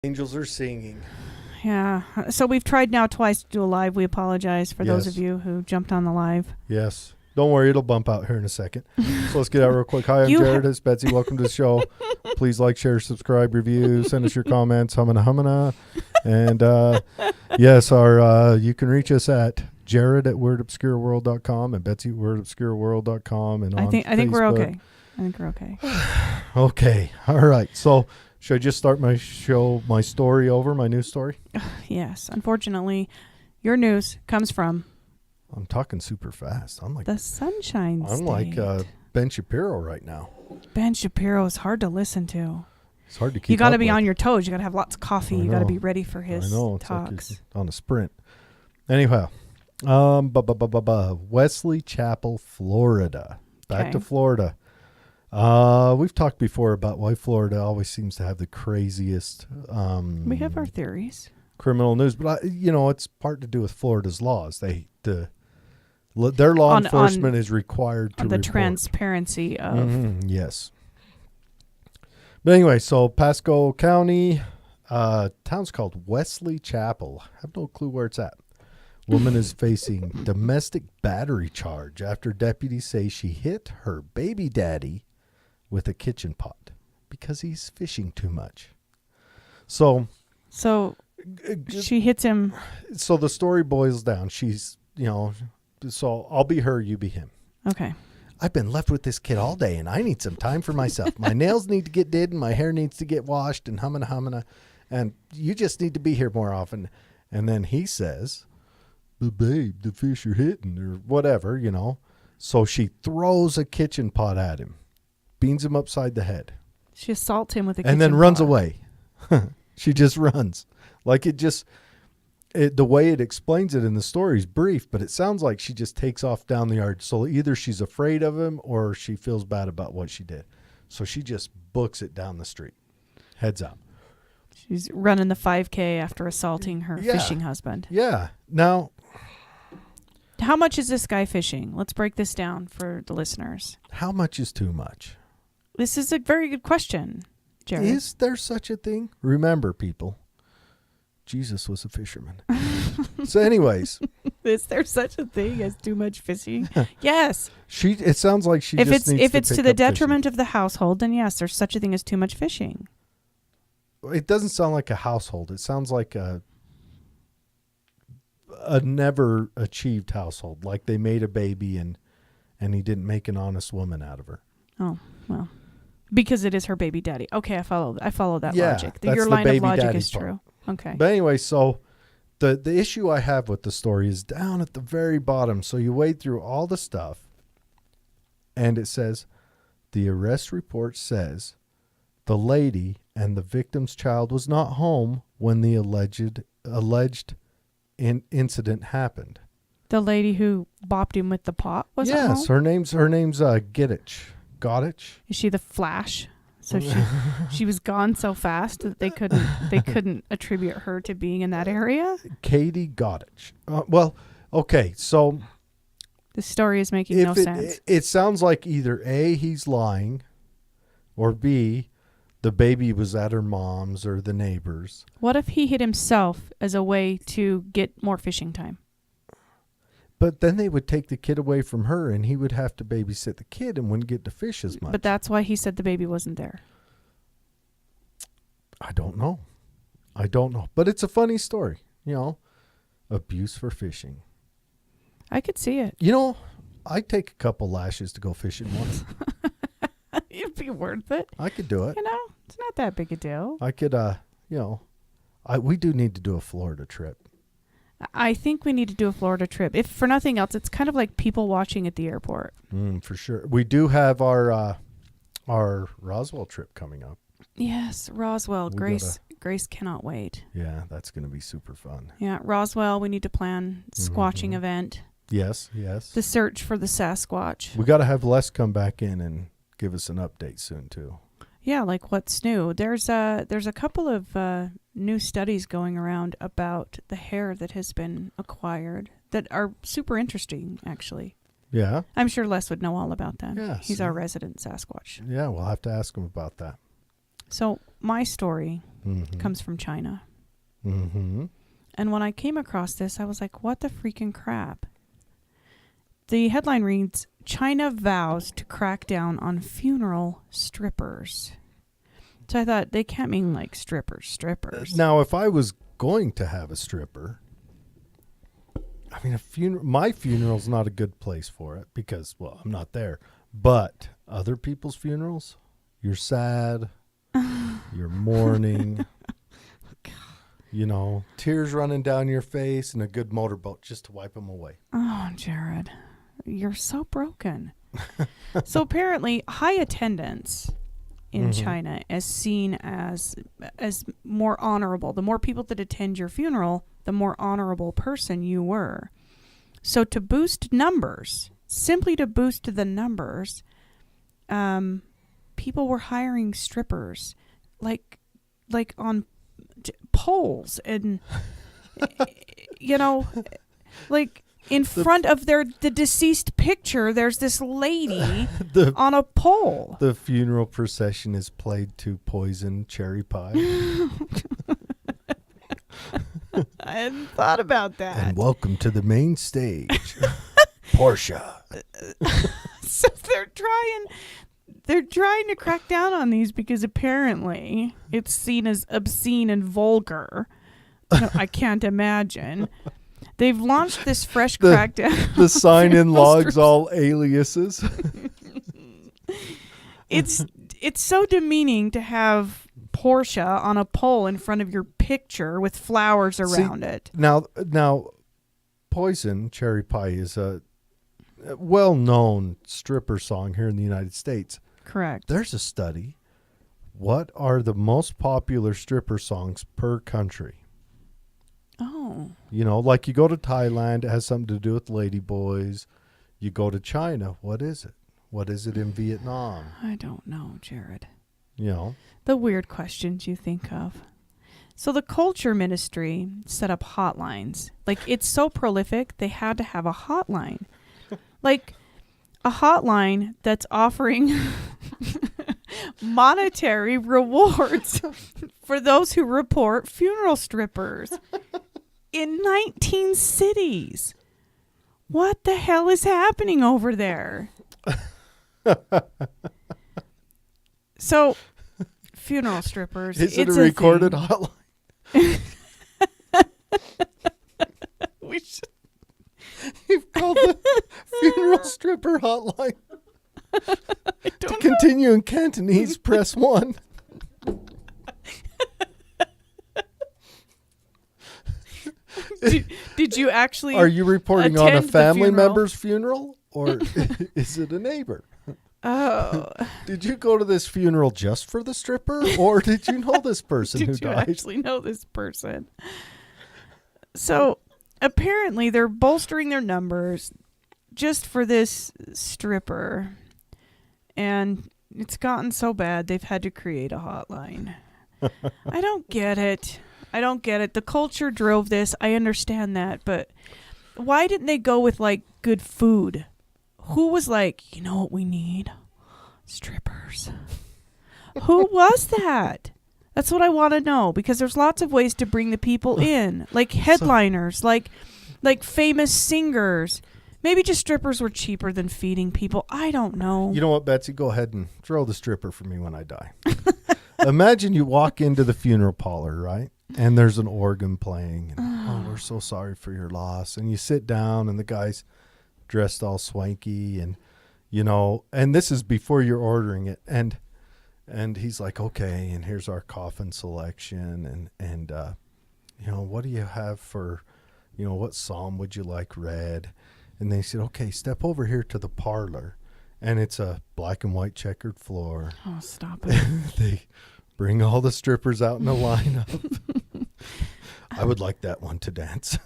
Angels are singing. Yeah. So we've tried now twice to do a live. We apologize for those of you who jumped on the live. Yes. Don't worry, it'll bump out here in a second. So let's get out real quick. Hi, I'm Jared. It's Betsy. Welcome to the show. Please like, share, subscribe, review, send us your comments. Humana. And yes, you can reach us at Jared@wordobscureworld.com and Betsy@wordobscureworld.com and I think we're okay. I think we're okay. Okay. All right. So should I just start my story over, my news story? Yes. Unfortunately, your news comes from... I'm talking super fast. I'm like the Sunshine State. I'm like Ben Shapiro right now. Ben Shapiro is hard to listen to. It's hard to keep. You got to be on your toes. You got to have lots of coffee. You got to be ready for his talks. Like on a sprint. Anyhow, Wesley Chapel, Florida. Back to Florida. We've talked before about why Florida always seems to have the craziest. We have our theories. Criminal news, but it's part to do with Florida's laws. Their law enforcement is required to the report. Transparency of yes. But anyway, so Pasco County, town's called Wesley Chapel. I have no clue where it's at. Woman is facing domestic battery charge after deputies say she hit her baby daddy with a kitchen pot because he's fishing too much. So she hits him. So the story boils down. She's, so I'll be her, you be him. Okay. I've been left with this kid all day, and I need some time for myself. My nails need to get did, and my hair needs to get washed, and humana, and you just need to be here more often. And then he says, "But babe, the fish are hitting," or whatever, So she throws a kitchen pot at him, beans him upside the head. She assaults him with a kitchen pot. And then runs pot. away. She just runs. Like the way it explains it in the story is brief, but it sounds like she just takes off down the yard. So either she's afraid of him or she feels bad about what she did. So she just books it down the street, heads out. She's running the 5K after assaulting her fishing husband. Yeah. Now, how much is this guy fishing? Let's break this down for the listeners. How much is too much? This is a very good question, Jared. Is there such a thing? Remember, people, Jesus was a fisherman. So anyways. Is there such a thing as too much fishing? Yes. It sounds like she just needs to If it's to the detriment fishing. of the household, then yes, there's such a thing as too much fishing. It doesn't sound like a household. It sounds like a never achieved household. Like they made a baby and he didn't make an honest woman out of her. Oh, well. Because it is her baby daddy. Okay, I follow that logic. That's your the line of baby logic daddy is part. true. Okay. But anyway, so the issue I have with the story is down at the very bottom. So you wade through all the stuff, and it says, the arrest report says the lady and the victim's child was not home when the alleged incident happened. The lady who bopped him with the pot was at home? Yes, her name's Gottich. Is she the Flash? So she was gone so fast that they couldn't attribute her to being in that area? Katie Gottich. Well, okay, so the story is making no sense. It sounds like either A, he's lying, or B, the baby was at her mom's or the neighbor's. What if he hit himself as a way to get more fishing time? But then they would take the kid away from her, and he would have to babysit the kid and wouldn't get to fish as much. But that's why he said the baby wasn't there. I don't know. But it's a funny story, abuse for fishing. I could see it. I'd take a couple lashes to go fishing once. It'd be worth it. I could do it. It's not that big a deal. I could, we do need to do a Florida trip. I think we need to do a Florida trip. If for nothing else, it's kind of like people watching at the airport. For sure. We do have our Roswell trip coming up. Yes, Roswell. Grace cannot wait. Yeah, that's going to be super fun. Yeah, Roswell, we need to plan squatching event. Yes. The search for the Sasquatch. We got to have Les come back in and give us an update soon too. Yeah, like what's new. There's a couple of new studies going around about the hair that has been acquired that are super interesting, actually. Yeah. I'm sure Les would know all about that. Yes. He's our resident Sasquatch. Yeah, we'll have to ask him about that. So my story Mm-hmm. Comes from China. Mm-hmm. And when I came across this, I was like, what the freaking crap? The headline reads, China vows to crack down on funeral strippers. So I thought, they can't mean like strippers. Now, if I was going to have a stripper, I mean, my funeral's not a good place for it because, well, I'm not there. But other people's funerals, you're sad, you're mourning, tears running down your face and a good motorboat just to wipe them away. Oh, Jared, you're so broken. So apparently high attendance in China is seen as more honorable. The more people that attend your funeral, the more honorable person you were. So to boost numbers, simply to boost the numbers, people were hiring strippers like on poles and, like in front of the deceased picture, there's this lady on a pole. The funeral procession is played to Poison Cherry Pie. I hadn't thought about that. And welcome to the main stage, Portia. So they're trying to crack down on these because apparently it's seen as obscene and vulgar. I can't imagine. They've launched this fresh crackdown. The sign-in logs all aliases. It's so demeaning to have Portia on a pole in front of your picture with flowers around it. Now, Poison Cherry Pie is a well-known stripper song here in the United States. Correct. There's a study. What are the most popular stripper songs per country? Oh. Like you go to Thailand, it has something to do with ladyboys. You go to China, what is it? What is it in Vietnam? I don't know, Jared. The weird questions you think of. So the culture ministry set up hotlines. Like, it's so prolific, they had to have a hotline. Like, a hotline that's offering monetary rewards for those who report funeral strippers in 19 cities. What the hell is happening over there? So, funeral strippers. Is it a recorded hotline? We should. You've called the funeral stripper hotline. To continue in Cantonese, press 1. Did you actually? Are you reporting on a family funeral? member's funeral, or is it a neighbor? Oh. Did you go to this funeral just for the stripper, or did you know this person who Did you died? actually know this person? So apparently they're bolstering their numbers just for this stripper, and it's gotten so bad they've had to create a hotline. I don't get it. The culture drove this. I understand that, but why didn't they go with like good food? Who was like, you know what we need? Strippers. Who was that? That's what I want to know, because there's lots of ways to bring the people in, like headliners, like famous singers. Maybe just strippers were cheaper than feeding people. I don't know. You know what, Betsy? Go ahead and throw the stripper for me when I die. Imagine you walk into the funeral parlor, right? And there's an organ playing. And, we're so sorry for your loss. And you sit down and the guy's dressed all swanky and, and this is before you're ordering it. And he's like, okay, and here's our coffin selection. And what do you have for, what psalm would you like read? And they said, okay, step over here to the parlor. And it's a black and white checkered floor. Oh, stop it. They bring all the strippers out in a lineup. I would like that one to dance.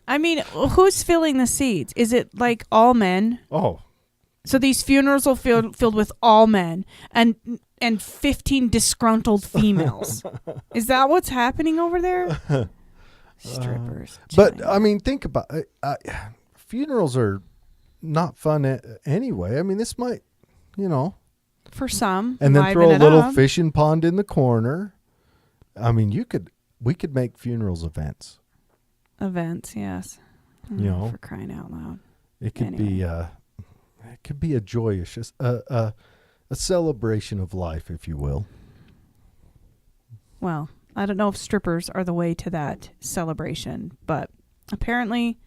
I mean, who's filling the seats? Is it like all men? Oh. So these funerals will filled with all men and 15 disgruntled females. Is that what's happening over there? Strippers. But, I mean, think about it. Funerals are not fun anyway. I mean, this might, For some. And then throw a liven it little up. fishing pond in the corner. I mean, we could make funerals events. Events, yes. You know, for crying out loud. It could be a joyous, a celebration of life, if you will. Well, I don't know if strippers are the way to that celebration, but apparently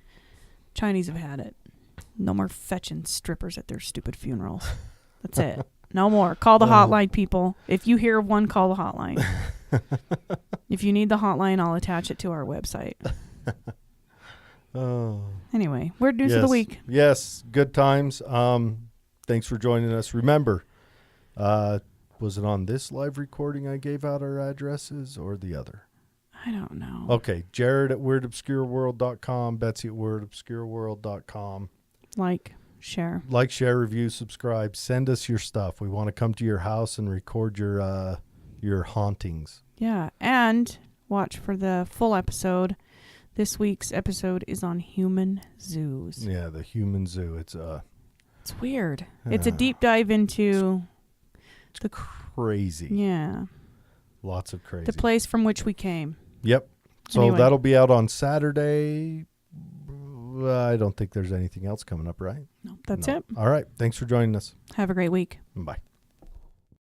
Chinese have had it. No more fetching strippers at their stupid funerals. That's it. No more. Call the hotline, people. If you hear of one, call the hotline. If you need the hotline, I'll attach it to our website. Anyway, weird news of the week. Yes, good times. Thanks for joining us. Remember, was it on this live recording I gave out our addresses or the other? I don't know. Okay, Jared at WeirdObscureWorld.com, Betsy at WeirdObscureWorld.com. Like, share, review, subscribe. Send us your stuff. We want to come to your house and record your hauntings. Yeah, and watch for the full episode. This week's episode is on human zoos. Yeah, the human zoo. It's weird. It's a deep dive into the crazy. Yeah. Lots of crazy. The place from which we came. Yep. So that'll be out on Saturday. I don't think there's anything else coming up, right? No, that's it. All right. Thanks for joining us. Have a great week. Bye.